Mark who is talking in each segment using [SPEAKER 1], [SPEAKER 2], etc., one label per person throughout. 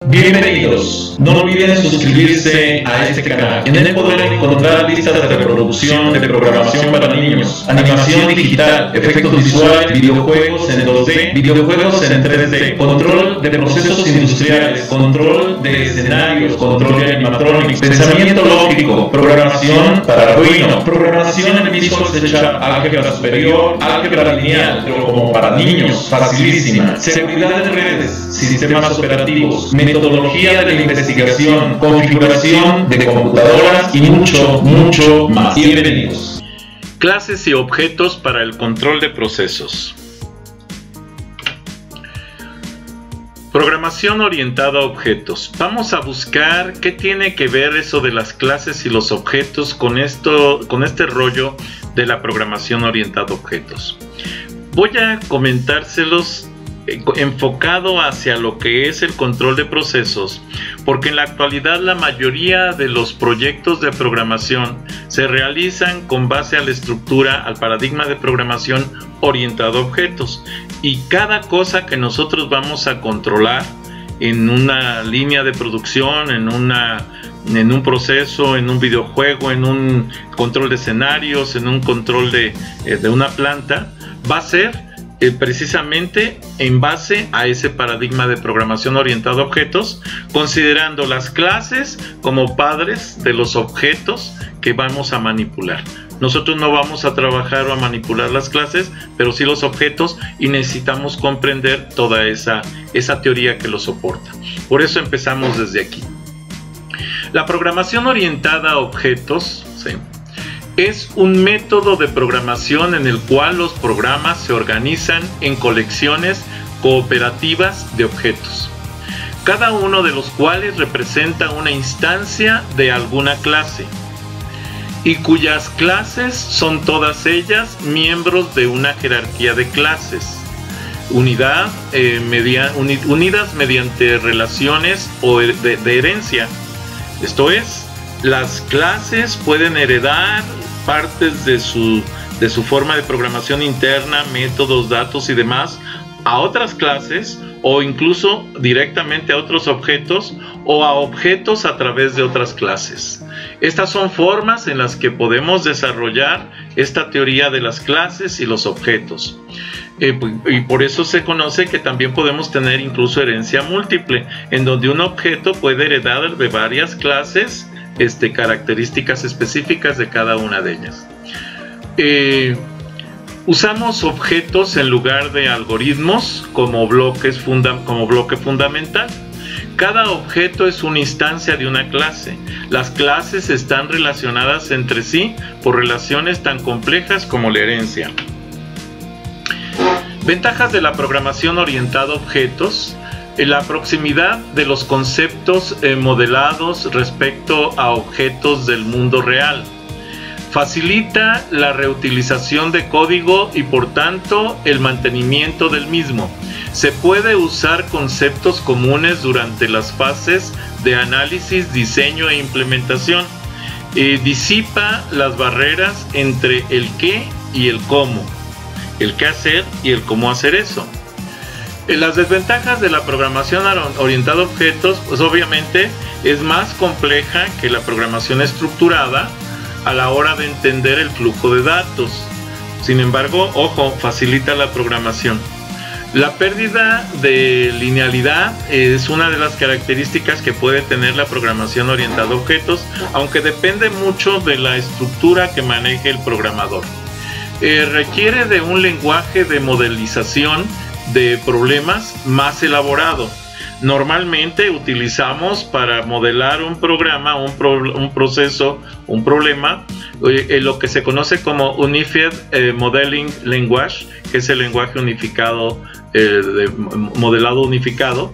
[SPEAKER 1] Bienvenidos, no olviden suscribirse a este canal. En él podrán encontrar listas de reproducción de programación para niños, animación digital, efectos visuales, videojuegos en 2D, videojuegos en 3D, control de procesos industriales, control de escenarios, control de animatronics, pensamiento lógico, programación para Arduino, programación en Visual C#, álgebra superior, álgebra lineal, pero como para niños, facilísima, seguridad de redes, sistemas operativos, metodología de la investigación, configuración de computadoras y mucho más. Bienvenidos.
[SPEAKER 2] Clases y objetos para el control de procesos. Programación orientada a objetos. Vamos a buscar qué tiene que ver eso de las clases y los objetos con este rollo de la programación orientada a objetos. Voy a comentárselos enfocado hacia lo que es el control de procesos, porque en la actualidad la mayoría de los proyectos de programación se realizan con base a la estructura, al paradigma de programación orientado a objetos, y cada cosa que nosotros vamos a controlar en una línea de producción, en un proceso, en un videojuego, en un control de escenarios, en un control de una planta, va a ser precisamente en base a ese paradigma de programación orientada a objetos, considerando las clases como padres de los objetos que vamos a manipular. Nosotros no vamos a trabajar o a manipular las clases, pero sí los objetos, y necesitamos comprender toda esa teoría que lo soporta. Por eso empezamos desde aquí. La programación orientada a objetos, ¿sí?, es un método de programación en el cual los programas se organizan en colecciones cooperativas de objetos, cada uno de los cuales representa una instancia de alguna clase, y cuyas clases son todas ellas miembros de una jerarquía de clases, unidas mediante relaciones o de herencia. Esto es, las clases pueden heredar partes de su forma de programación interna, métodos, datos y demás a otras clases, o incluso directamente a otros objetos o a objetos a través de otras clases. Estas son formas en las que podemos desarrollar esta teoría de las clases y los objetos. Y por eso se conoce que también podemos tener incluso herencia múltiple, en donde un objeto puede heredar de varias clases características específicas de cada una de ellas. Usamos objetos en lugar de algoritmos como bloque fundamental. Cada objeto es una instancia de una clase. Las clases están relacionadas entre sí por relaciones tan complejas como la herencia. Ventajas de la programación orientada a objetos: la proximidad de los conceptos modelados respecto a objetos del mundo real. Facilita la reutilización de código y por tanto el mantenimiento del mismo. Se puede usar conceptos comunes durante las fases de análisis, diseño e implementación. Disipa las barreras entre el qué y el cómo, el qué hacer y el cómo hacer eso. Las desventajas de la programación orientada a objetos, pues obviamente es más compleja que la programación estructurada a la hora de entender el flujo de datos. Sin embargo, ojo, facilita la programación. La pérdida de linealidad es una de las características que puede tener la programación orientada a objetos, aunque depende mucho de la estructura que maneje el programador. Requiere de un lenguaje de modelización de problemas más elaborado. Normalmente utilizamos para modelar un programa, un proceso, un problema, lo que se conoce como Unified Modeling Language, que es el lenguaje unificado, modelado unificado,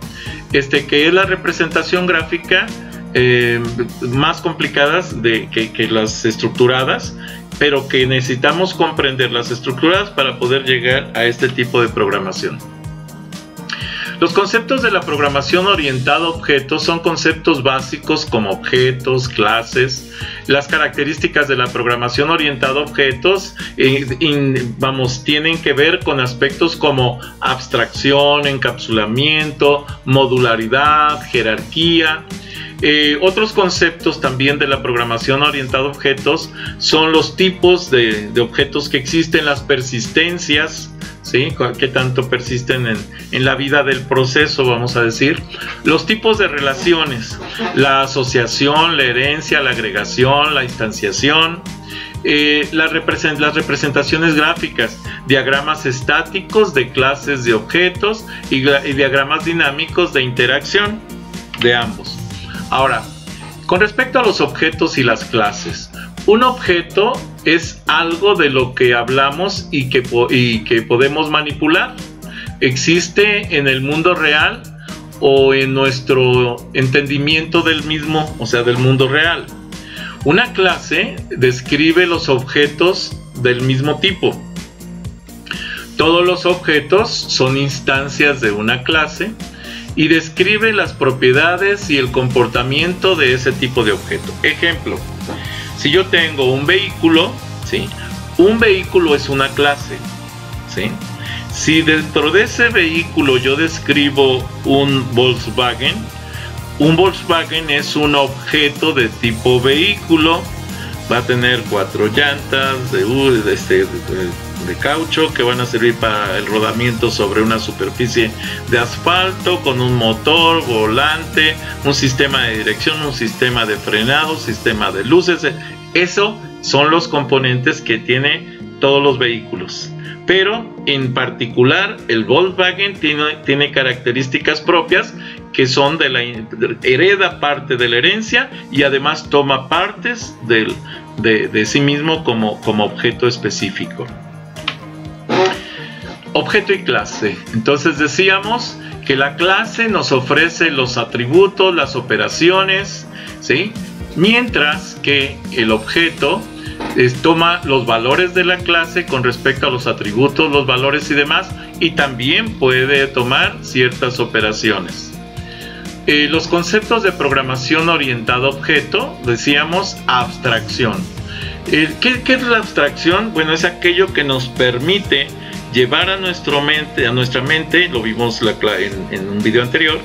[SPEAKER 2] que es la representación gráfica más complicadas que las estructuradas, pero que necesitamos comprender las estructuras para poder llegar a este tipo de programación. Los conceptos de la programación orientada a objetos son conceptos básicos como objetos, clases. Las características de la programación orientada a objetos tienen que ver con aspectos como abstracción, encapsulamiento, modularidad, jerarquía. Otros conceptos también de la programación orientada a objetos son los tipos de objetos que existen, las persistencias, ¿sí? Que tanto persisten en la vida del proceso, vamos a decir. Los tipos de relaciones, la asociación, la herencia, la agregación, la instanciación. Las representaciones gráficas, diagramas estáticos de clases de objetos y diagramas dinámicos de interacción de ambos. Ahora, con respecto a los objetos y las clases, un objeto es algo de lo que hablamos y que podemos manipular. Existe en el mundo real o en nuestro entendimiento del mismo, o sea, del mundo real. Una clase describe los objetos del mismo tipo. Todos los objetos son instancias de una clase y describe las propiedades y el comportamiento de ese tipo de objeto. Ejemplo, si yo tengo un vehículo, ¿sí? Un vehículo es una clase, ¿sí? Si dentro de ese vehículo yo describo un Volkswagen es un objeto de tipo vehículo. Va a tener 4 llantas de caucho que van a servir para el rodamiento sobre una superficie de asfalto, con un motor, volante, un sistema de dirección, un sistema de frenado, sistema de luces. Eso son los componentes que tiene todos los vehículos. Pero en particular el Volkswagen tiene características propias que son hereda parte de la herencia y además toma partes de sí mismo como objeto específico. Objeto y clase. Entonces decíamos que la clase nos ofrece los atributos, las operaciones, ¿sí? Mientras que el objeto toma los valores de la clase con respecto a los atributos, los valores y demás, y también puede tomar ciertas operaciones. Los conceptos de programación orientada a objeto, decíamos abstracción. ¿Qué es la abstracción? Bueno, es aquello que nos permite llevar a nuestra mente, lo vimos en un video anterior,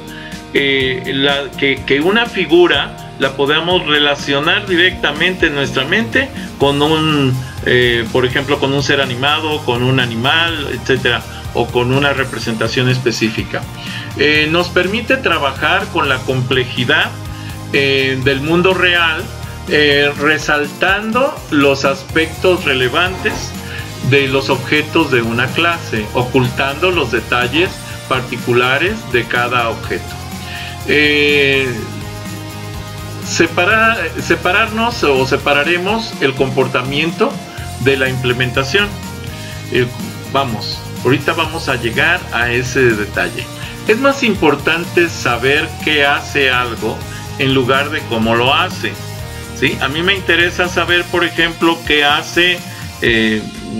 [SPEAKER 2] que una figura la podamos relacionar directamente en nuestra mente con por ejemplo, con un ser animado, con un animal, etcétera, o con una representación específica. Nos permite trabajar con la complejidad del mundo real, resaltando los aspectos relevantes de los objetos de una clase, ocultando los detalles particulares de cada objeto. Separarnos o separaremos el comportamiento de la implementación. Ahorita vamos a llegar a ese detalle. Es más importante saber qué hace algo en lugar de cómo lo hace, ¿sí? A mí me interesa saber, por ejemplo, qué hace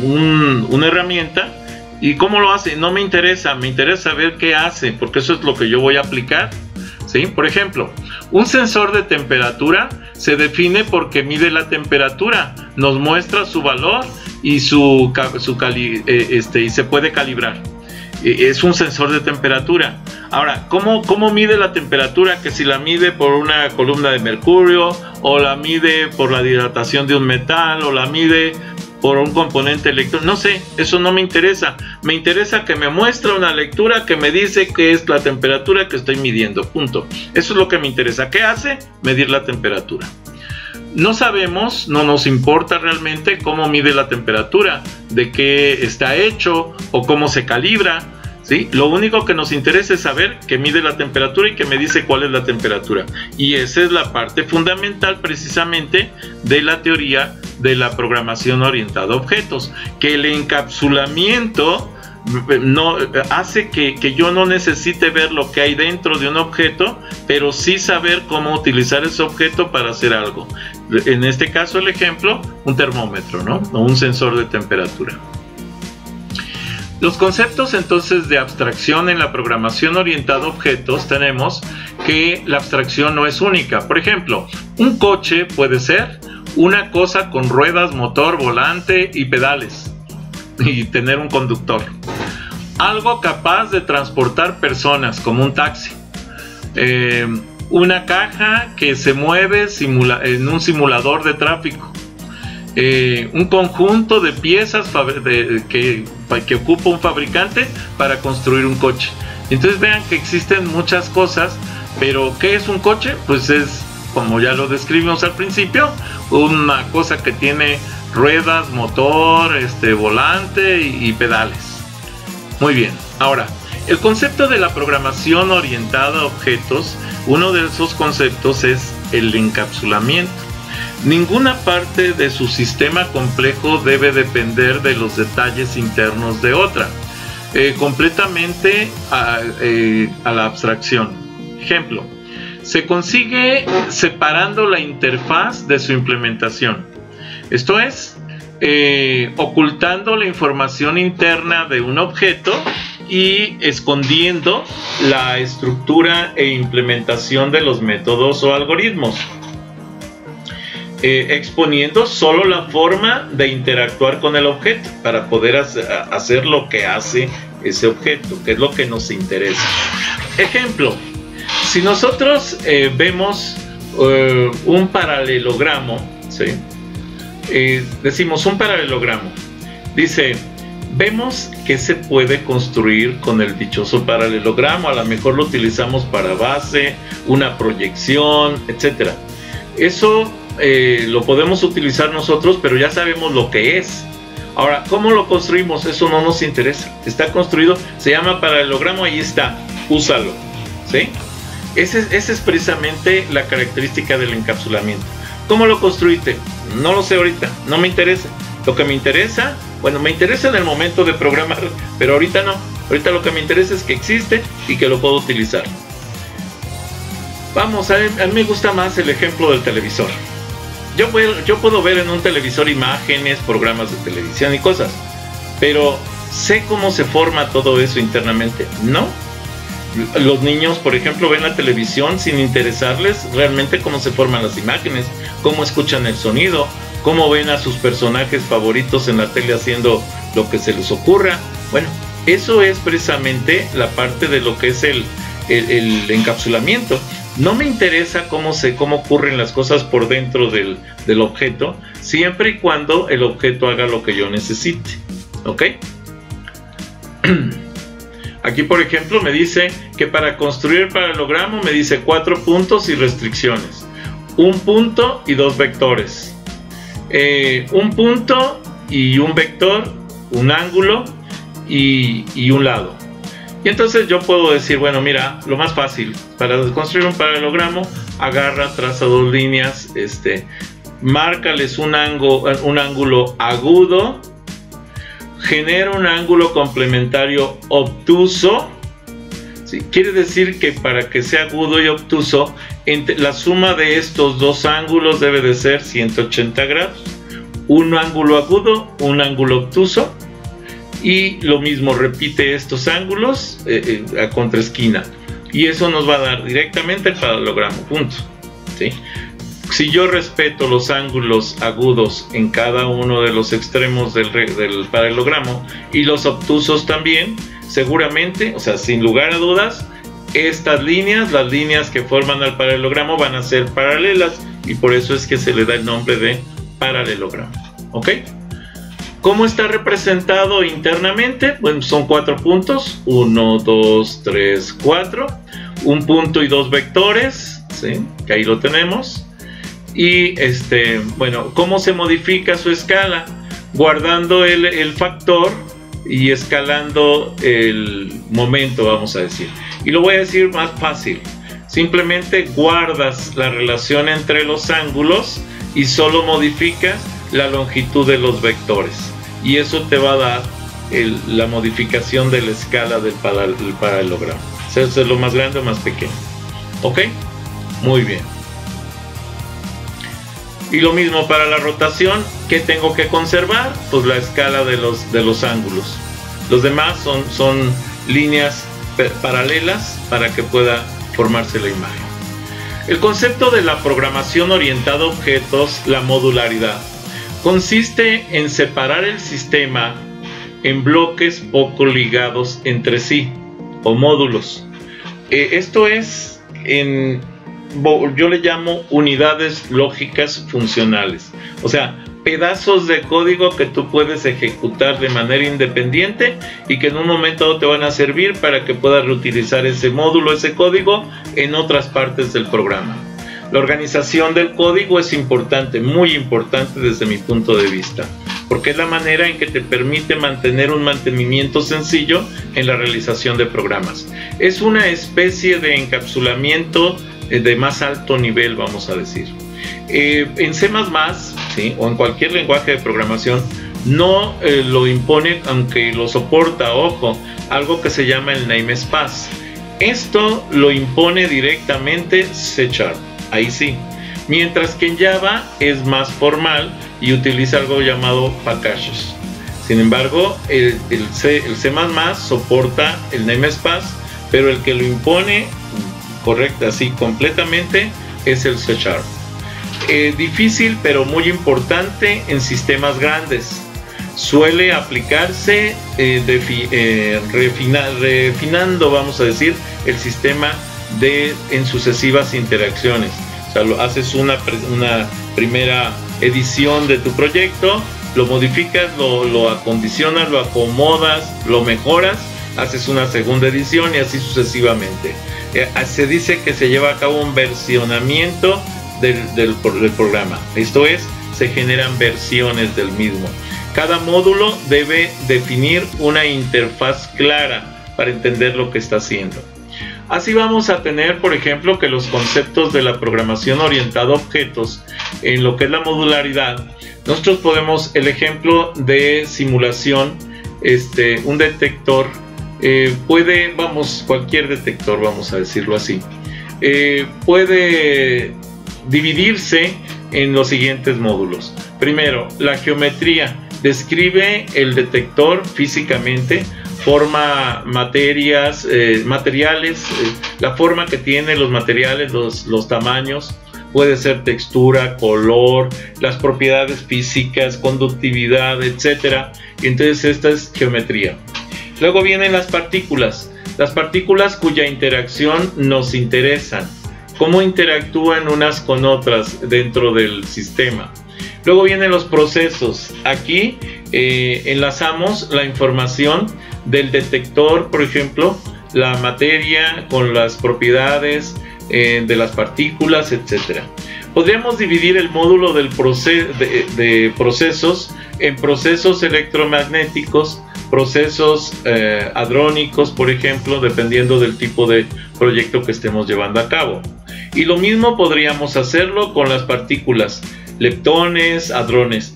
[SPEAKER 2] una herramienta y cómo lo hace. No me interesa saber qué hace, porque eso es lo que yo voy a aplicar, ¿sí? Por ejemplo, un sensor de temperatura se define porque mide la temperatura, nos muestra su valor y se puede calibrar. Es un sensor de temperatura. Ahora, ¿cómo mide la temperatura? Que si la mide por una columna de mercurio, o la mide por la dilatación de un metal, o la mide por un componente electrónico, no sé, eso no me interesa. Me interesa que me muestre una lectura que me dice qué es la temperatura que estoy midiendo, punto. Eso es lo que me interesa. ¿Qué hace? Medir la temperatura. No sabemos, no nos importa realmente cómo mide la temperatura, de qué está hecho o cómo se calibra, ¿sí? Lo único que nos interesa es saber que mide la temperatura y que me dice cuál es la temperatura. Y esa es la parte fundamental precisamente de la teoría de la programación orientada a objetos, que el encapsulamiento hace que yo no necesite ver lo que hay dentro de un objeto, pero sí saber cómo utilizar ese objeto para hacer algo. En este caso, el ejemplo, un termómetro, ¿no? O un sensor de temperatura. Los conceptos entonces de abstracción en la programación orientada a objetos, tenemos que la abstracción no es única. Por ejemplo, un coche puede ser una cosa con ruedas, motor, volante y pedales y tener un conductor. Algo capaz de transportar personas, como un taxi. Una caja que se mueve en un simulador de tráfico. Un conjunto de piezas que ocupa un fabricante para construir un coche. Entonces vean que existen muchas cosas, pero ¿qué es un coche? Pues es, como ya lo describimos al principio, una cosa que tiene ruedas, motor, volante y pedales. Muy bien, ahora, el concepto de la programación orientada a objetos, uno de esos conceptos es el encapsulamiento. Ninguna parte de su sistema complejo debe depender de los detalles internos de otra, completamente a la abstracción. Ejemplo, se consigue separando la interfaz de su implementación. Esto es, ocultando la información interna de un objeto y escondiendo la estructura e implementación de los métodos o algoritmos. Exponiendo solo la forma de interactuar con el objeto para poder hacer lo que hace ese objeto, que es lo que nos interesa. Ejemplo, si nosotros vemos un paralelogramo, ¿sí? Decimos un paralelogramo, dice, vemos que se puede construir con el dichoso paralelogramo, a lo mejor lo utilizamos para base, una proyección, etcétera. Eso lo podemos utilizar nosotros, pero ya sabemos lo que es. Ahora, ¿cómo lo construimos? Eso no nos interesa. Está construido, se llama paralelogramo, ahí está, úsalo, ¿sí? Esa es precisamente la característica del encapsulamiento. ¿Cómo lo construiste? No lo sé ahorita, no me interesa. Lo que me interesa, bueno, me interesa en el momento de programar, pero ahorita no. Ahorita lo que me interesa es que existe y que lo puedo utilizar. Vamos, a mí me gusta más el ejemplo del televisor. Yo puedo ver en un televisor imágenes, programas de televisión y cosas, pero ¿sé cómo se forma todo eso internamente? No. Los niños, por ejemplo, ven la televisión sin interesarles realmente cómo se forman las imágenes, cómo escuchan el sonido, cómo ven a sus personajes favoritos en la tele haciendo lo que se les ocurra. Bueno, eso es precisamente la parte de lo que es el encapsulamiento. No me interesa cómo ocurren las cosas por dentro del objeto, siempre y cuando el objeto haga lo que yo necesite. ¿Ok? Aquí, por ejemplo, me dice que para construir el paralelogramo me dice 4 puntos y restricciones. Un punto y 2 vectores. Un punto y un vector, un ángulo y un lado. Y entonces yo puedo decir, bueno, mira, lo más fácil, para construir un paralelogramo, agarra, traza 2 líneas, márcales un ángulo agudo, genera un ángulo complementario obtuso. ¿Sí? Quiere decir que para que sea agudo y obtuso, la suma de estos 2 ángulos debe de ser 180 grados. Un ángulo agudo, un ángulo obtuso. Y lo mismo, repite estos ángulos a contraesquina. Y eso nos va a dar directamente el paralelogramo, punto. ¿Sí? Si yo respeto los ángulos agudos en cada uno de los extremos del paralelogramo y los obtusos también, seguramente, o sea, sin lugar a dudas, estas líneas, las líneas que forman el paralelogramo, van a ser paralelas y por eso es que se le da el nombre de paralelogramo. ¿Ok? ¿Cómo está representado internamente? Bueno, son 4 puntos, 1, 2, 3, 4, un punto y 2 vectores, ¿sí? Que ahí lo tenemos. Y bueno, ¿cómo se modifica su escala? Guardando el factor y escalando el momento, vamos a decir. Y lo voy a decir más fácil. Simplemente guardas la relación entre los ángulos y solo modificas la longitud de los vectores. Y eso te va a dar la modificación de la escala del paralelogramo. O sea, es lo más grande o más pequeño. ¿Ok? Muy bien. Y lo mismo para la rotación. ¿Qué tengo que conservar? Pues la escala de los ángulos. Los demás son líneas paralelas para que pueda formarse la imagen. El concepto de la programación orientada a objetos, la modularidad, consiste en separar el sistema en bloques poco ligados entre sí, o módulos. Esto es, yo le llamo unidades lógicas funcionales, o sea, pedazos de código que tú puedes ejecutar de manera independiente y que en un momento dado te van a servir para que puedas reutilizar ese módulo, ese código en otras partes del programa. La organización del código es importante, muy importante desde mi punto de vista, porque es la manera en que te permite mantener un mantenimiento sencillo en la realización de programas. Es una especie de encapsulamiento de más alto nivel, vamos a decir. En C++, ¿sí?, o en cualquier lenguaje de programación, no lo impone, aunque lo soporta, ojo, algo que se llama el namespace. Esto lo impone directamente C#, ahí sí. Mientras que en Java es más formal y utiliza algo llamado packages. Sin embargo, el C++ soporta el namespace, pero el que lo impone correcto, así completamente, es el C#. Difícil pero muy importante en sistemas grandes. Suele aplicarse refinando, vamos a decir, el sistema en sucesivas interacciones. O sea, haces una primera edición de tu proyecto, lo modificas, lo acondicionas, lo acomodas, lo mejoras, haces una segunda edición y así sucesivamente. Se dice que se lleva a cabo un versionamiento del programa. Esto es, se generan versiones del mismo. Cada módulo debe definir una interfaz clara para entender lo que está haciendo. Así vamos a tener, por ejemplo, que los conceptos de la programación orientada a objetos, en lo que es la modularidad, nosotros podemos, el ejemplo de simulación, un detector, cualquier detector, vamos a decirlo así, puede dividirse en los siguientes módulos. Primero, la geometría describe el detector físicamente, forma materiales, la forma que tiene los materiales, los tamaños, puede ser textura, color, las propiedades físicas, conductividad, etcétera. Y entonces esta es geometría. Luego vienen las partículas cuya interacción nos interesan, cómo interactúan unas con otras dentro del sistema. Luego vienen los procesos. Aquí enlazamos la información del detector, por ejemplo, la materia con las propiedades de las partículas, etc. Podríamos dividir el módulo de procesos en procesos electromagnéticos, procesos hadrónicos, por ejemplo, dependiendo del tipo de proyecto que estemos llevando a cabo. Y lo mismo podríamos hacerlo con las partículas, leptones, hadrones.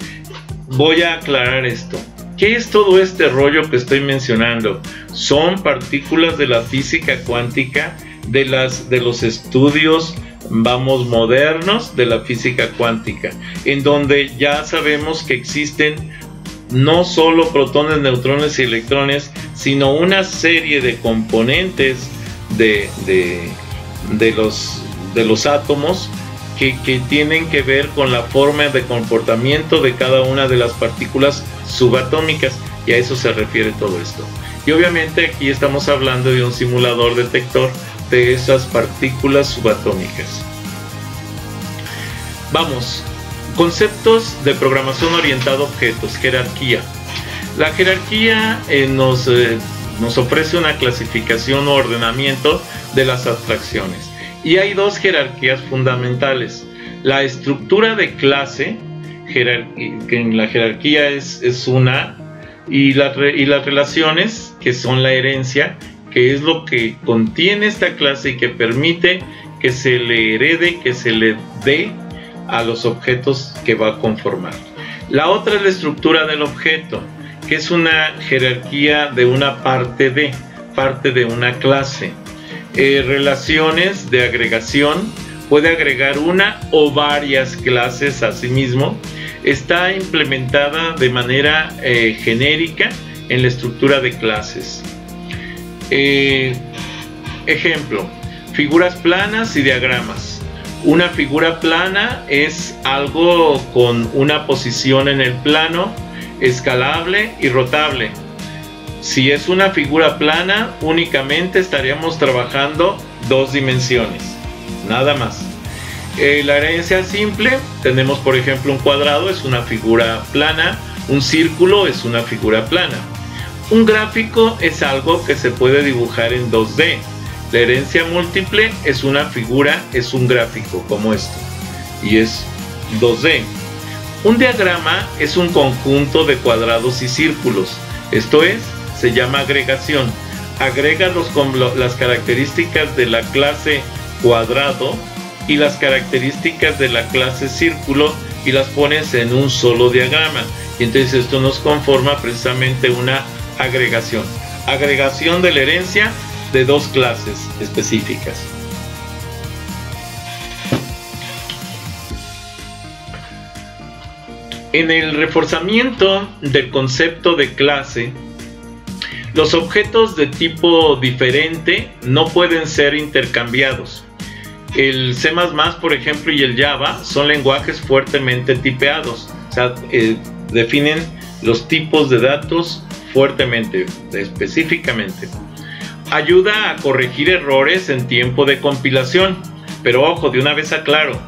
[SPEAKER 2] Voy a aclarar esto. ¿Qué es todo este rollo que estoy mencionando? Son partículas de la física cuántica, de los estudios, modernos de la física cuántica, en donde ya sabemos que existen no solo protones, neutrones y electrones, sino una serie de componentes de los átomos que tienen que ver con la forma de comportamiento de cada una de las partículas subatómicas, y a eso se refiere todo esto. Y obviamente aquí estamos hablando de un simulador detector de esas partículas subatómicas. Vamos, conceptos de programación orientada a objetos, jerarquía. La jerarquía nos ofrece una clasificación o ordenamiento de las abstracciones. Y hay dos jerarquías fundamentales. La estructura de clase, que en la jerarquía es una, y las relaciones, que son la herencia, que es lo que contiene esta clase y que permite que se le herede, que se le dé a los objetos que va a conformar. La otra es la estructura del objeto, que es una jerarquía de una parte de una clase. Relaciones de agregación, puede agregar una o varias clases a sí mismo. Está implementada de manera genérica en la estructura de clases. Ejemplo, figuras planas y diagramas. Una figura plana es algo con una posición en el plano, escalable y rotable. Si es una figura plana, únicamente estaríamos trabajando 2 dimensiones, nada más. La herencia simple, tenemos por ejemplo un cuadrado, es una figura plana, un círculo es una figura plana. Un gráfico es algo que se puede dibujar en 2D. La herencia múltiple es una figura, es un gráfico como esto, y es 2D. Un diagrama es un conjunto de cuadrados y círculos, esto es, se llama agregación. Agrega las características de la clase cuadrado y las características de la clase círculo y las pones en un solo diagrama. Y entonces esto nos conforma precisamente una agregación. Agregación de la herencia de 2 clases específicas. En el reforzamiento del concepto de clase, los objetos de tipo diferente no pueden ser intercambiados. El C++, por ejemplo, y el Java son lenguajes fuertemente tipeados. O sea, definen los tipos de datos fuertemente, específicamente. Ayuda a corregir errores en tiempo de compilación. Pero ojo, de una vez aclaro,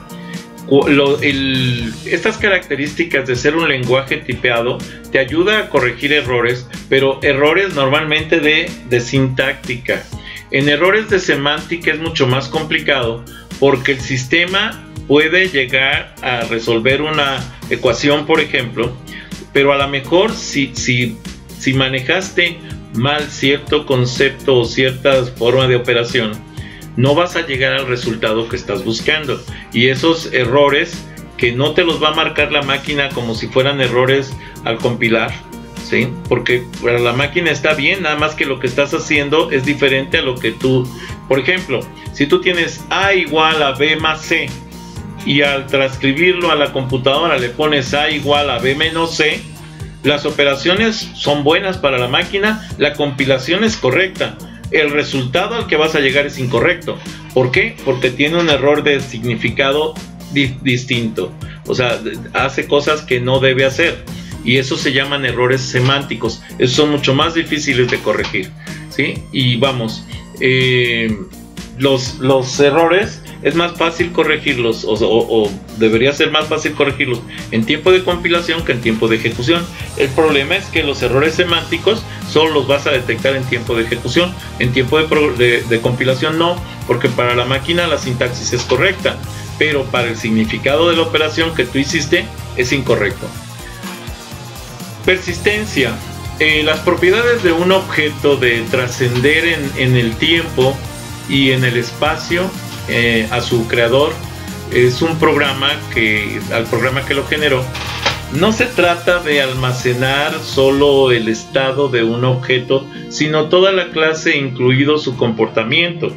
[SPEAKER 2] estas características de ser un lenguaje tipeado te ayuda a corregir errores, pero errores normalmente de sintáctica. En errores de semántica es mucho más complicado porque el sistema puede llegar a resolver una ecuación, por ejemplo, pero a lo mejor si manejaste mal cierto concepto o cierta forma de operación, no vas a llegar al resultado que estás buscando, y esos errores que no te los va a marcar la máquina como si fueran errores al compilar, ¿sí? Porque para la máquina está bien, nada más que lo que estás haciendo es diferente a lo que tú, por ejemplo, si tú tienes A igual a B más C y al transcribirlo a la computadora le pones A igual a B menos C, las operaciones son buenas para la máquina, la compilación es correcta, el resultado al que vas a llegar es incorrecto. ¿Por qué? Porque tiene un error de significado distinto, o sea, hace cosas que no debe hacer, y eso se llaman errores semánticos. Esos son mucho más difíciles de corregir, ¿sí? Y vamos, los errores es más fácil corregirlos, o debería ser más fácil corregirlos en tiempo de compilación que en tiempo de ejecución. El problema es que los errores semánticos solo los vas a detectar en tiempo de ejecución, en tiempo de compilación no, porque para la máquina la sintaxis es correcta, pero para el significado de la operación que tú hiciste es incorrecto. Persistencia. Las propiedades de un objeto de trascender en el tiempo y en el espacio a su creador es un programa al programa que lo generó. No se trata de almacenar solo el estado de un objeto, sino toda la clase, incluido su comportamiento.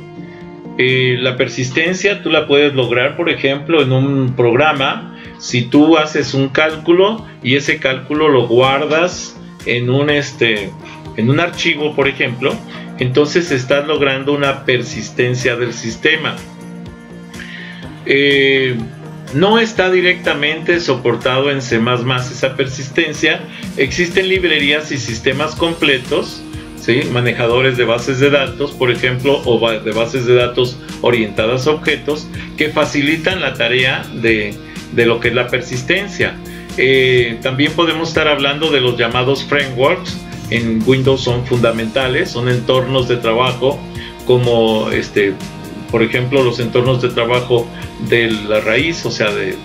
[SPEAKER 2] La persistencia tú la puedes lograr, por ejemplo, en un programa. Si tú haces un cálculo y ese cálculo lo guardas en un archivo, por ejemplo, entonces estás logrando una persistencia del sistema. No está directamente soportado en C++ esa persistencia. Existen librerías y sistemas completos, ¿sí? Manejadores de bases de datos, por ejemplo, o de bases de datos orientadas a objetos, que facilitan la tarea de lo que es la persistencia. También podemos estar hablando de los llamados frameworks. En Windows son fundamentales, son entornos de trabajo como por ejemplo, los entornos de trabajo de la raíz, o sea, del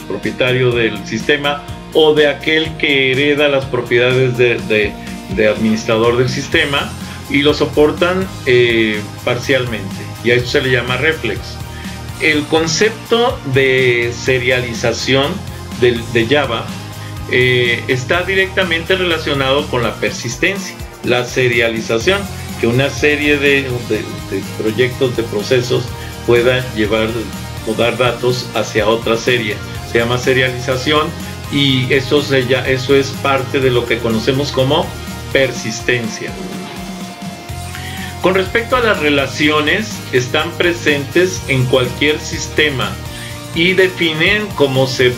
[SPEAKER 2] propietario del sistema, o de aquel que hereda las propiedades de administrador del sistema, y lo soportan parcialmente, y a esto se le llama reflex. El concepto de serialización de Java está directamente relacionado con la persistencia. La serialización, que una serie de proyectos, de procesos pueda llevar o dar datos hacia otra serie, se llama serialización, y eso es parte de lo que conocemos como persistencia. Con respecto a las relaciones, están presentes en cualquier sistema y definen cómo se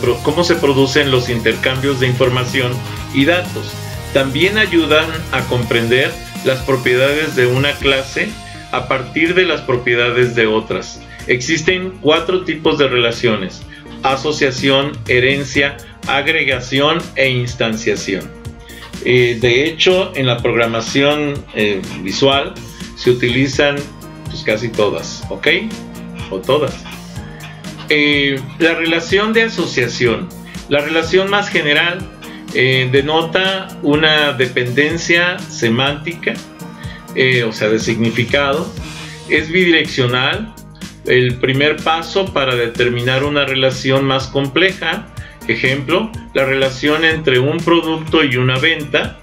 [SPEAKER 2] producen los intercambios de información y datos. También ayudan a comprender las propiedades de una clase a partir de las propiedades de otras. Existen 4 tipos de relaciones: asociación, herencia, agregación e instanciación. De hecho, en la programación visual se utilizan pues casi todas, ¿ok? O todas. La relación de asociación. La relación más general denota una dependencia semántica, o sea, de significado. Es bidireccional. El primer paso para determinar una relación más compleja. Ejemplo, la relación entre un producto y una venta.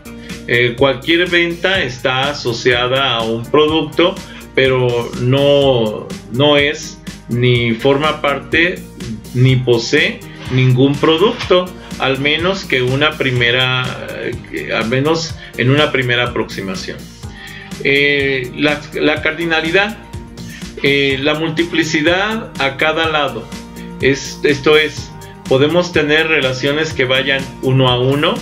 [SPEAKER 2] Cualquier venta está asociada a un producto, pero no es ni forma parte ni posee ningún producto, al menos en una primera aproximación. La cardinalidad, la multiplicidad a cada lado. Esto es, podemos tener relaciones que vayan uno a uno,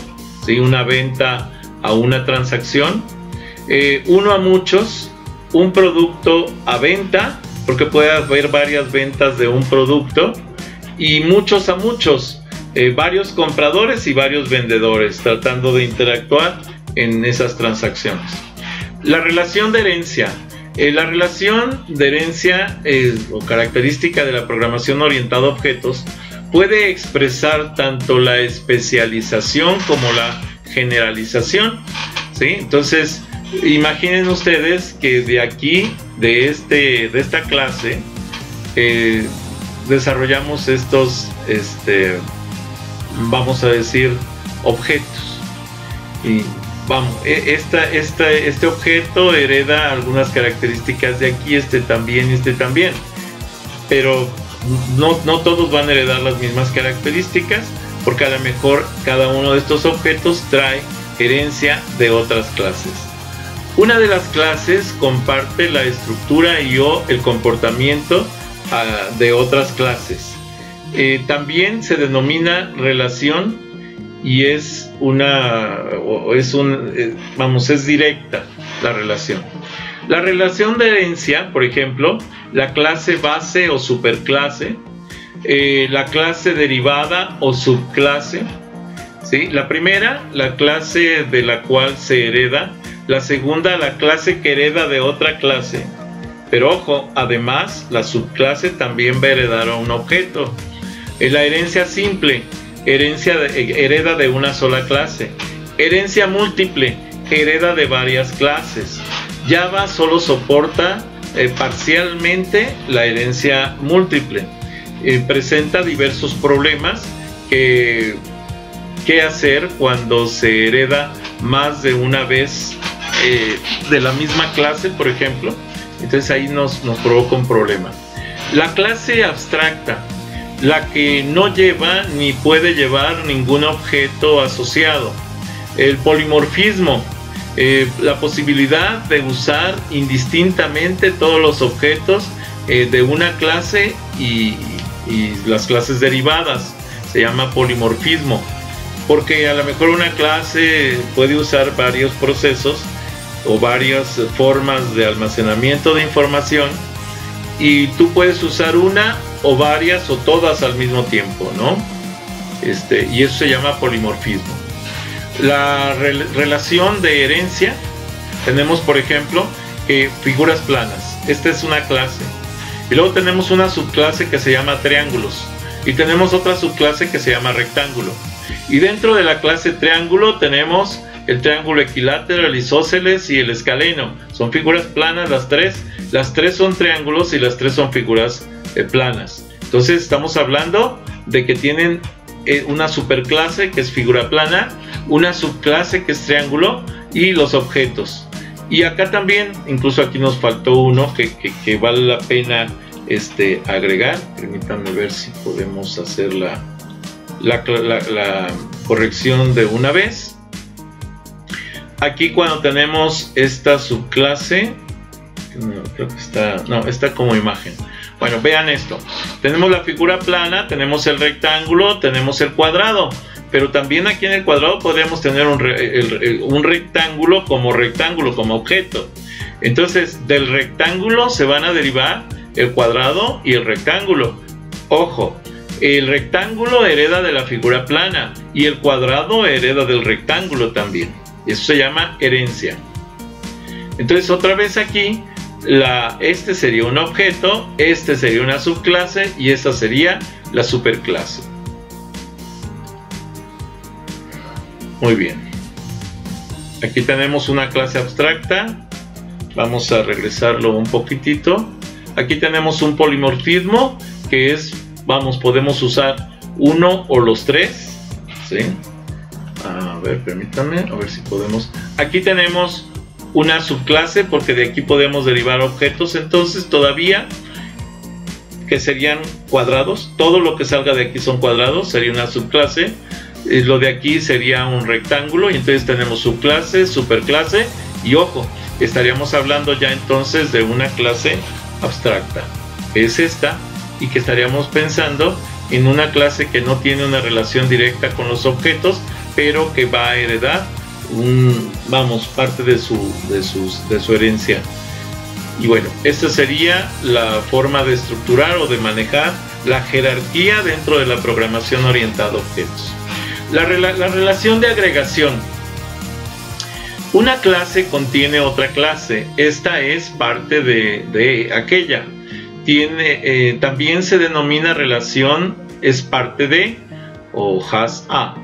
[SPEAKER 2] ¿sí? Una venta a una transacción, uno a muchos, un producto a venta, porque puede haber varias ventas de un producto, y muchos a muchos, varios compradores y varios vendedores tratando de interactuar en esas transacciones. La relación de herencia. La relación de herencia o característica de la programación orientada a objetos puede expresar tanto la especialización como la generalización, ¿sí? Entonces, imaginen ustedes que de aquí, de esta clase, desarrollamos estos, vamos a decir, objetos. Y vamos, este objeto hereda algunas características de aquí, también, también. Pero no todos van a heredar las mismas características, porque a lo mejor cada uno de estos objetos trae herencia de otras clases. Una de las clases comparte la estructura o el comportamiento de otras clases. También se denomina relación y es directa la relación. La relación de herencia, por ejemplo, la clase base o superclase, la clase derivada o subclase, ¿sí? La primera, la clase de la cual se hereda. La segunda, la clase que hereda de otra clase. Pero ojo, además, la subclase también va a heredar a un objeto. La herencia simple, hereda de una sola clase. Herencia múltiple, hereda de varias clases. Java solo soporta parcialmente la herencia múltiple. Presenta diversos problemas que hacer cuando se hereda más de una vez de la misma clase, por ejemplo. Entonces ahí nos provoca un problema. La clase abstracta, la que no lleva ni puede llevar ningún objeto asociado. El polimorfismo, la posibilidad de usar indistintamente todos los objetos de una clase y las clases derivadas. Se llama polimorfismo, porque a lo mejor una clase puede usar varios procesos o varias formas de almacenamiento de información, y tú puedes usar una o varias o todas al mismo tiempo, ¿no? Y eso se llama polimorfismo. La relación de herencia, tenemos por ejemplo figuras planas. Esta es una clase, y luego tenemos una subclase que se llama triángulos, y tenemos otra subclase que se llama rectángulo, y dentro de la clase triángulo tenemos el triángulo equilátero, el isósceles y el escaleno. Son figuras planas las tres son triángulos y las tres son figuras planas. Entonces estamos hablando de que tienen una superclase que es figura plana, una subclase que es triángulo y los objetos. Y acá también, incluso aquí nos faltó uno que vale la pena agregar. Permítanme ver si podemos hacer la corrección de una vez. Aquí cuando tenemos esta subclase, creo que está como imagen. Bueno, vean esto. Tenemos la figura plana, tenemos el rectángulo, tenemos el cuadrado. Pero también aquí en el cuadrado podríamos tener un rectángulo como objeto. Entonces, del rectángulo se van a derivar el cuadrado y el rectángulo. Ojo, el rectángulo hereda de la figura plana y el cuadrado hereda del rectángulo también. Eso se llama herencia. Entonces, otra vez aquí, este sería un objeto, este sería una subclase y esta sería la superclase. Muy bien. Aquí tenemos una clase abstracta. Vamos a regresarlo un poquitito. Aquí tenemos un polimorfismo que es, podemos usar uno o los tres, ¿sí? A ver, permítanme, a ver si podemos. Aquí tenemos una subclase porque de aquí podemos derivar objetos, entonces todavía que serían cuadrados. Todo lo que salga de aquí son cuadrados, sería una subclase. Lo de aquí sería un rectángulo y entonces tenemos subclase, superclase y ojo, estaríamos hablando ya entonces de una clase abstracta. Es esta y que estaríamos pensando en una clase que no tiene una relación directa con los objetos, pero que va a heredar parte de su herencia. Y bueno, esta sería la forma de estructurar o de manejar la jerarquía dentro de la programación orientada a objetos. La relación de agregación. Una clase contiene otra clase. Esta es parte de aquella. También se denomina relación es parte de o has a.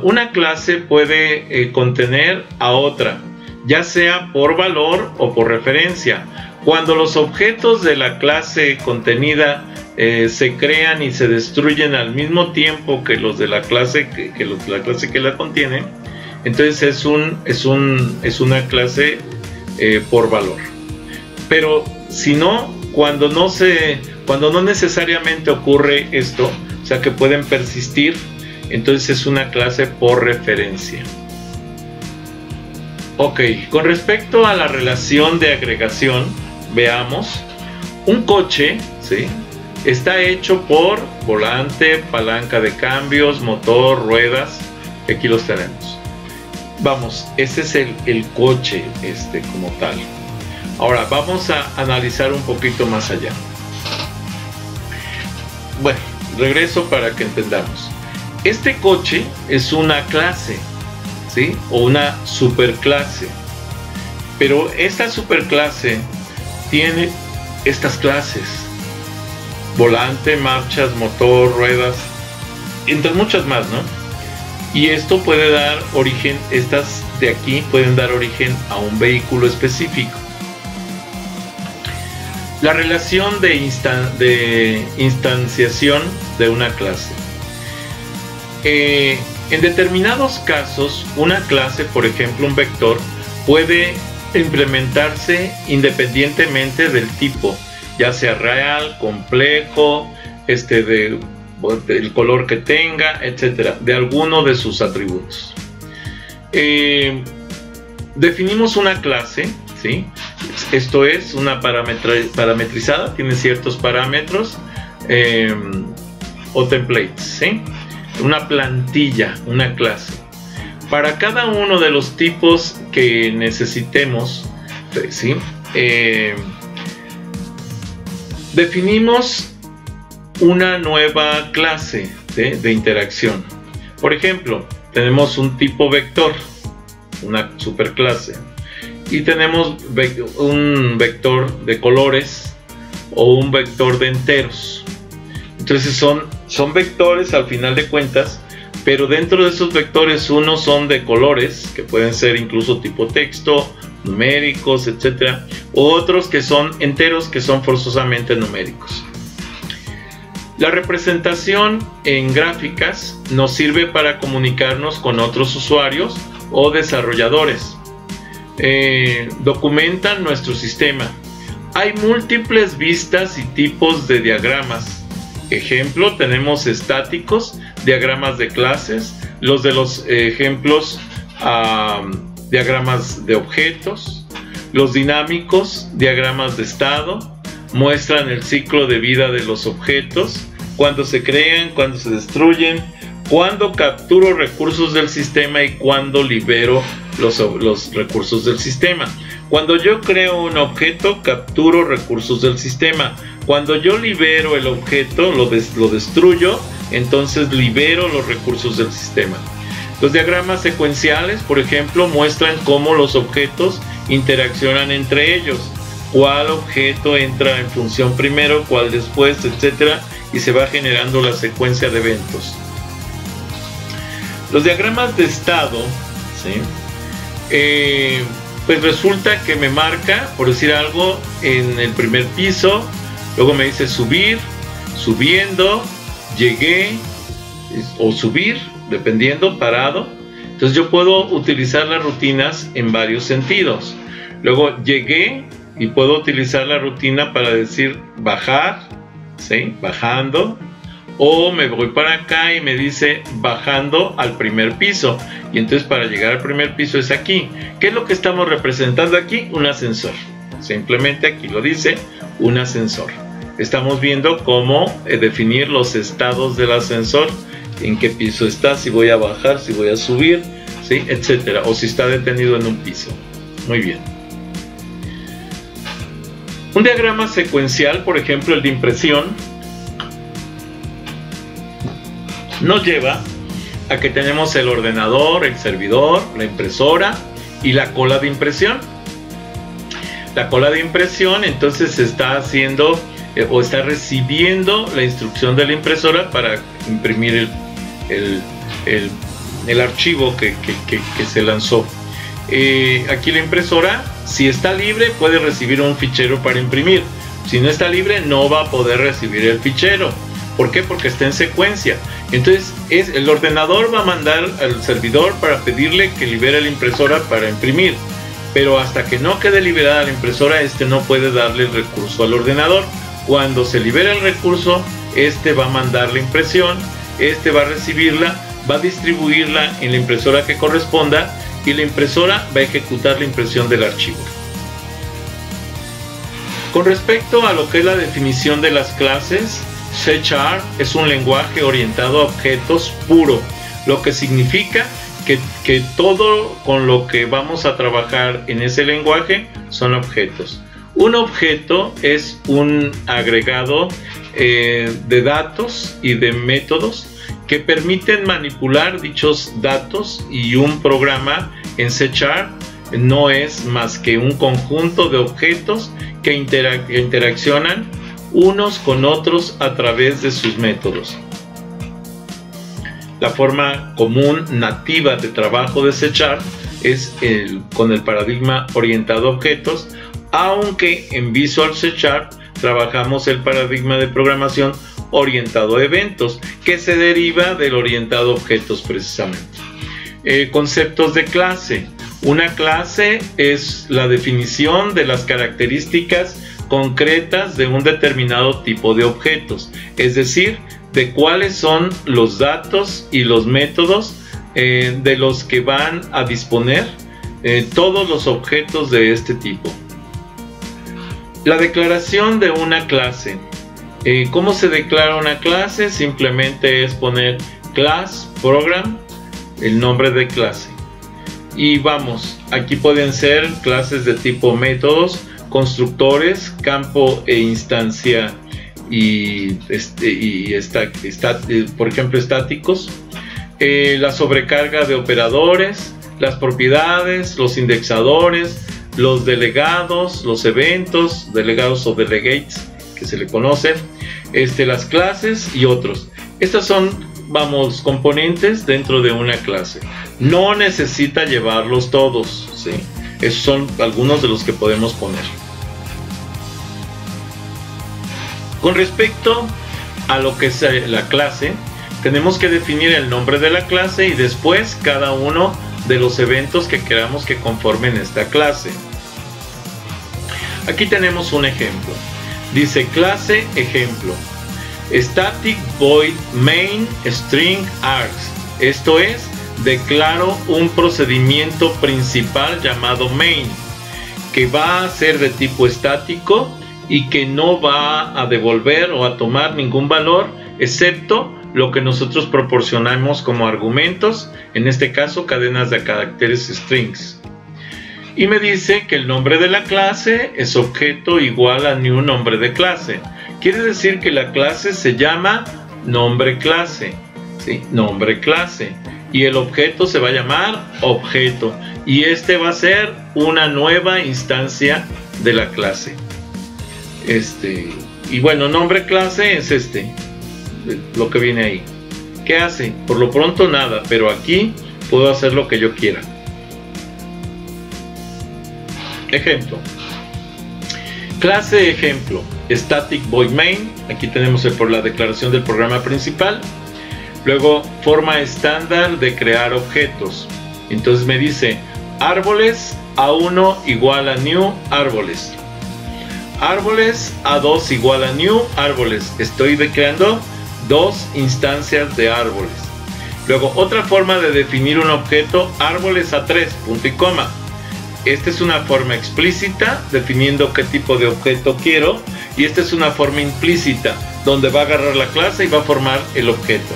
[SPEAKER 2] Una clase puede contener a otra, ya sea por valor o por referencia. Cuando los objetos de la clase contenida se crean y se destruyen al mismo tiempo que los de la clase que la contiene, entonces es una clase por valor. Pero si no, cuando no necesariamente ocurre esto, o sea que pueden persistir, entonces es una clase por referencia. Ok, con respecto a la relación de agregación, veamos, un coche, ¿sí?, está hecho por volante, palanca de cambios, motor, ruedas, aquí los tenemos. Vamos, ese es el coche como tal. Ahora vamos a analizar un poquito más allá. Bueno, regreso para que entendamos. Este coche es una clase, ¿sí?, o una superclase. Pero esta superclase tiene estas clases: volante, marchas, motor, ruedas, entre muchas más, ¿no? Y esto puede dar origen, estas de aquí pueden dar origen a un vehículo específico. La relación de instanciación de una clase. En determinados casos, una clase, por ejemplo un vector, puede implementarse independientemente del tipo, ya sea real, complejo, del color que tenga, etcétera, de alguno de sus atributos. Definimos una clase, ¿sí? Esto es una parametrizada, tiene ciertos parámetros o templates, ¿sí? Una plantilla, una clase. Para cada uno de los tipos que necesitemos, ¿sí?, definimos una nueva clase de interacción. Por ejemplo, tenemos un tipo vector, una superclase, y tenemos un vector de colores o un vector de enteros. Entonces son vectores al final de cuentas, pero dentro de esos vectores unos son de colores, que pueden ser incluso tipo texto, numéricos, etcétera, otros que son enteros, que son forzosamente numéricos. La representación en gráficas nos sirve para comunicarnos con otros usuarios o desarrolladores. Documentan nuestro sistema. Hay múltiples vistas y tipos de diagramas. Ejemplo, tenemos estáticos, diagramas de clases. Los de los ejemplos diagramas de objetos. Los dinámicos, diagramas de estado, muestran el ciclo de vida de los objetos, cuándo se crean, cuándo se destruyen, cuándo capturo recursos del sistema y cuándo libero los recursos del sistema. Cuando yo creo un objeto, capturo recursos del sistema. Cuando yo libero el objeto, lo destruyo, entonces libero los recursos del sistema. Los diagramas secuenciales, por ejemplo, muestran cómo los objetos interaccionan entre ellos. Cuál objeto entra en función primero, cuál después, etcétera, y se va generando la secuencia de eventos. Los diagramas de estado, ¿sí? Pues resulta que me marca, por decir algo, en el primer piso, luego me dice subir, subiendo, llegué, o subir, dependiendo, parado. Entonces yo puedo utilizar las rutinas en varios sentidos. Luego llegué y puedo utilizar la rutina para decir bajar, ¿sí? Bajando. O me voy para acá y me dice bajando al primer piso. Y entonces para llegar al primer piso es aquí. ¿Qué es lo que estamos representando aquí? Un ascensor. Simplemente aquí lo dice, un ascensor. Estamos viendo cómo definir los estados del ascensor. En qué piso está, si voy a bajar, si voy a subir, ¿sí? Etcétera. O si está detenido en un piso. Muy bien. Un diagrama secuencial, por ejemplo el de impresión, nos lleva a que tenemos el ordenador, el servidor, la impresora y la cola de impresión. La cola de impresión entonces está haciendo o está recibiendo la instrucción de la impresora para imprimir el archivo que se lanzó. Aquí la impresora, si está libre, puede recibir un fichero para imprimir. Si no está libre, no va a poder recibir el fichero. ¿Por qué? Porque está en secuencia. Entonces el ordenador va a mandar al servidor para pedirle que libere la impresora para imprimir. Pero hasta que no quede liberada la impresora, no puede darle el recurso al ordenador. Cuando se libera el recurso, va a mandar la impresión, va a recibirla, va a distribuirla en la impresora que corresponda y la impresora va a ejecutar la impresión del archivo. Con respecto a lo que es la definición de las clases, C# es un lenguaje orientado a objetos puro, lo que significa que todo con lo que vamos a trabajar en ese lenguaje son objetos. Un objeto es un agregado de datos y de métodos que permiten manipular dichos datos, y un programa en C# no es más que un conjunto de objetos que interaccionan unos con otros a través de sus métodos. La forma común nativa de trabajo de C# es con el paradigma orientado a objetos, aunque en Visual C# trabajamos el paradigma de programación orientado a eventos, que se deriva del orientado a objetos precisamente. Conceptos de clase. Una clase es la definición de las características concretas de un determinado tipo de objetos, es decir, de cuáles son los datos y los métodos de los que van a disponer todos los objetos de este tipo. La declaración de una clase. ¿Cómo se declara una clase? Simplemente es poner class, program, el nombre de clase. Y vamos, aquí pueden ser clases de tipo métodos, constructores, campo e instancia y por ejemplo estáticos, la sobrecarga de operadores, las propiedades, los indexadores, los delegados, los eventos, delegados o delegates que se le conocen, las clases y otros. Estas son, vamos, componentes dentro de una clase. No necesita llevarlos todos, ¿sí? Esos son algunos de los que podemos poner. Con respecto a lo que es la clase, tenemos que definir el nombre de la clase y después cada uno de los eventos que queramos que conformen esta clase. Aquí tenemos un ejemplo. Dice clase ejemplo. Static void main string args. Esto es, declaro un procedimiento principal llamado main, que va a ser de tipo estático y que no va a devolver o a tomar ningún valor, excepto lo que nosotros proporcionamos como argumentos, en este caso cadenas de caracteres strings. Y me dice que el nombre de la clase es objeto igual a new nombre de clase. Quiere decir que la clase se llama nombre clase, ¿sí? Nombre clase. Y el objeto se va a llamar objeto. Y este va a ser una nueva instancia de la clase. Y bueno, nombre clase es lo que viene ahí. ¿Qué hace? Por lo pronto nada, pero aquí puedo hacer lo que yo quiera. Ejemplo. Clase ejemplo. Static void main. Aquí tenemos por la declaración del programa principal. Luego, forma estándar de crear objetos. Entonces me dice árboles A1 igual a new árboles. Árboles A2 igual a new árboles. Estoy creando dos instancias de árboles. Luego, otra forma de definir un objeto, árboles A3, punto y coma. Esta es una forma explícita, definiendo qué tipo de objeto quiero. Y esta es una forma implícita, donde va a agarrar la clase y va a formar el objeto.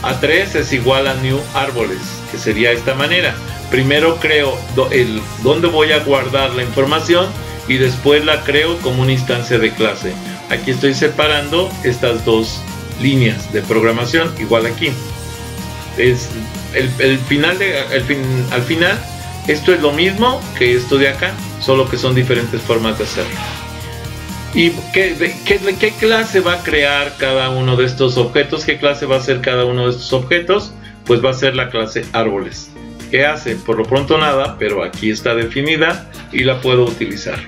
[SPEAKER 2] A3 es igual a new árboles, que sería de esta manera. Primero creo dónde voy a guardar la información y después la creo como una instancia de clase. Aquí estoy separando estas dos líneas de programación, igual aquí. Es al final, esto es lo mismo que esto de acá, solo que son diferentes formas de hacerlo. ¿Y qué clase va a crear cada uno de estos objetos? ¿Qué clase va a ser cada uno de estos objetos? Pues va a ser la clase árboles. ¿Qué hace? Por lo pronto nada, pero aquí está definida y la puedo utilizar.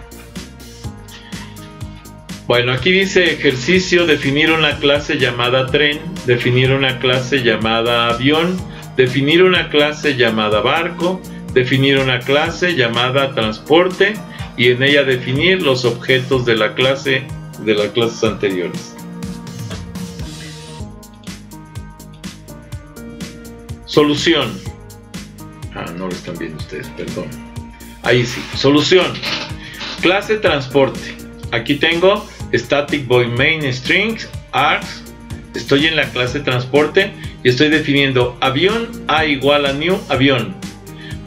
[SPEAKER 2] Bueno, aquí dice ejercicio, definir una clase llamada tren, definir una clase llamada avión, definir una clase llamada barco, definir una clase llamada transporte y en ella definir los objetos de la clase de las clases anteriores. Solución. No lo están viendo ustedes, perdón. Ahí sí. Solución. Clase transporte. Aquí tengo static void main strings args. Estoy en la clase transporte y estoy definiendo avión A igual a new avión.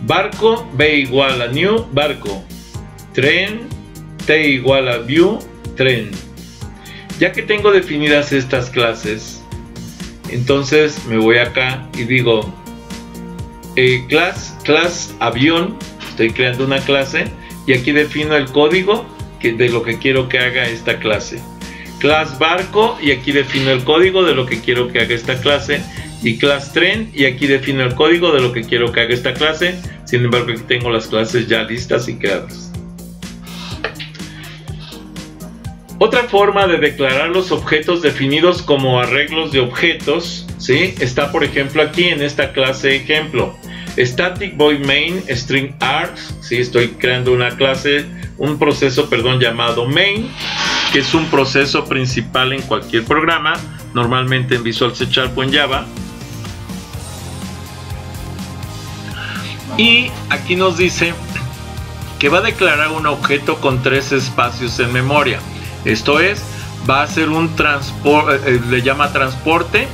[SPEAKER 2] Barco B igual a new barco. Tren T igual a view tren. Ya que tengo definidas estas clases, entonces me voy acá y digo class avión. Estoy creando una clase y aquí defino el código de lo que quiero que haga esta clase. Class barco y aquí defino el código de lo que quiero que haga esta clase. Y class tren y aquí defino el código de lo que quiero que haga esta clase. Sin embargo, aquí tengo las clases ya listas y creadas. Otra forma de declarar los objetos definidos como arreglos de objetos, ¿sí? Está por ejemplo aquí en esta clase ejemplo. Static void main string args, ¿sí? Estoy creando una clase, un proceso, llamado main, que es un proceso principal en cualquier programa, normalmente en Visual C# o en Java. Y aquí nos dice que va a declarar un objeto con 3 espacios en memoria. Esto es, va a hacer un transporte, le llama transporte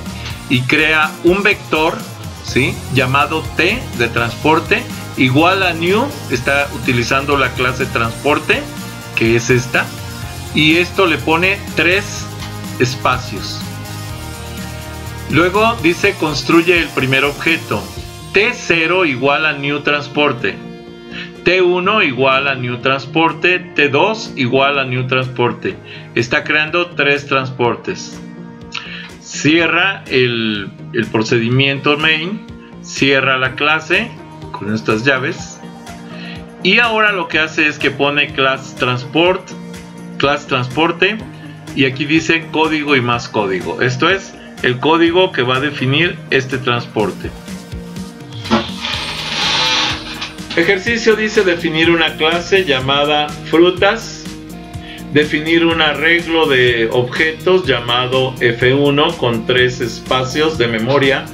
[SPEAKER 2] y crea un vector, ¿sí? Llamado T de transporte igual a new, está utilizando la clase transporte, que es esta, y esto le pone 3 espacios. Luego dice construye el primer objeto. T0 igual a new transporte, T1 igual a new transporte, T2 igual a new transporte. Está creando 3 transportes. Cierra el procedimiento main, cierra la clase con estas llaves y ahora lo que hace es que pone class transporte y aquí dice código y más código. Esto es el código que va a definir este transporte. Ejercicio dice definir una clase llamada frutas, definir un arreglo de objetos llamado F1 con 3 espacios de memoria,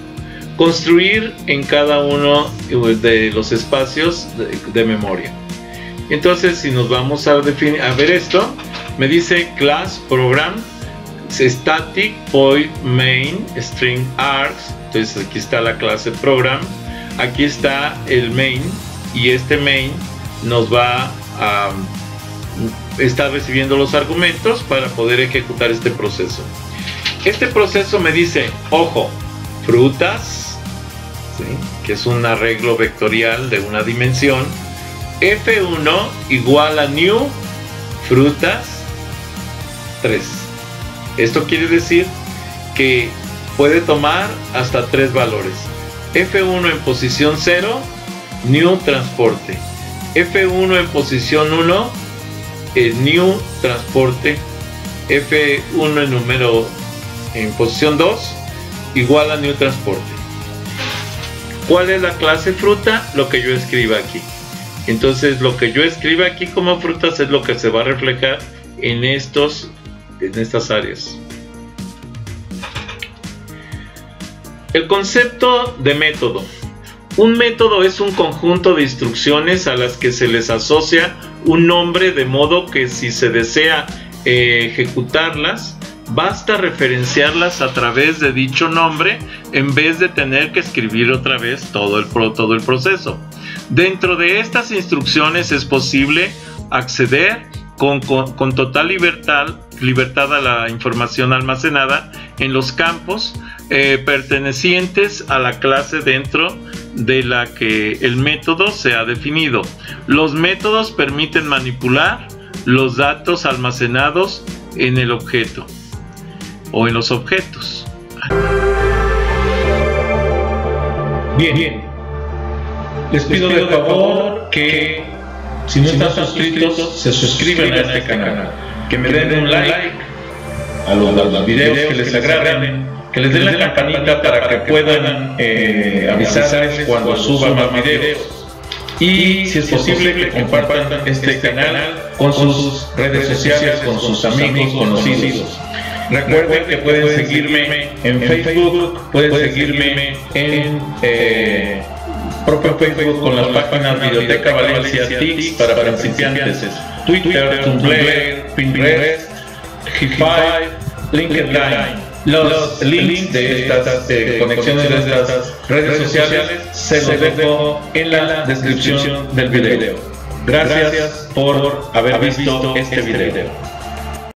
[SPEAKER 2] construir en cada uno de los espacios de memoria. Entonces, si nos vamos a ver esto, me dice class program static void main string args. Entonces aquí está la clase program, aquí está el main, y este main nos va a estar recibiendo los argumentos para poder ejecutar este proceso. Este proceso me dice, ojo, frutas, ¿sí?, que es un arreglo vectorial de una dimensión, F1 igual a new frutas 3. Esto quiere decir que puede tomar hasta 3 valores. F1 en posición 0, new transporte. F1 en posición 1, new transporte. F1 en posición 2 igual a new transporte. ¿Cuál es la clase fruta? Lo que yo escriba aquí. Entonces lo que yo escriba aquí como frutas es lo que se va a reflejar en estas áreas. El concepto de método. Un método es un conjunto de instrucciones a las que se les asocia un nombre, de modo que si se desea ejecutarlas, basta referenciarlas a través de dicho nombre en vez de tener que escribir otra vez todo el proceso. Dentro de estas instrucciones es posible acceder con total libertad a la información almacenada en los campos pertenecientes a la clase dentro de la que el método se ha definido. Los métodos permiten manipular los datos almacenados en el objeto o en los objetos.
[SPEAKER 1] Bien. Les pido de favor que, si no están suscritos, se suscriban a este canal, que me den un like a los videos que les agraden, que les den la campanita para que puedan avisarles cuando suba más videos, y si es posible que compartan este canal con sus redes sociales, con sus amigos, conocidos. Recuerden que pueden seguirme en Facebook, pueden seguirme en propio Facebook con las páginas Videoteca Valencia, TICS para principiantes, Twitter, Tumblr, Pinterest, G5, LinkedIn. Los links de estas conexiones de estas redes sociales se los dejo en la descripción del video. Gracias por haber visto este video.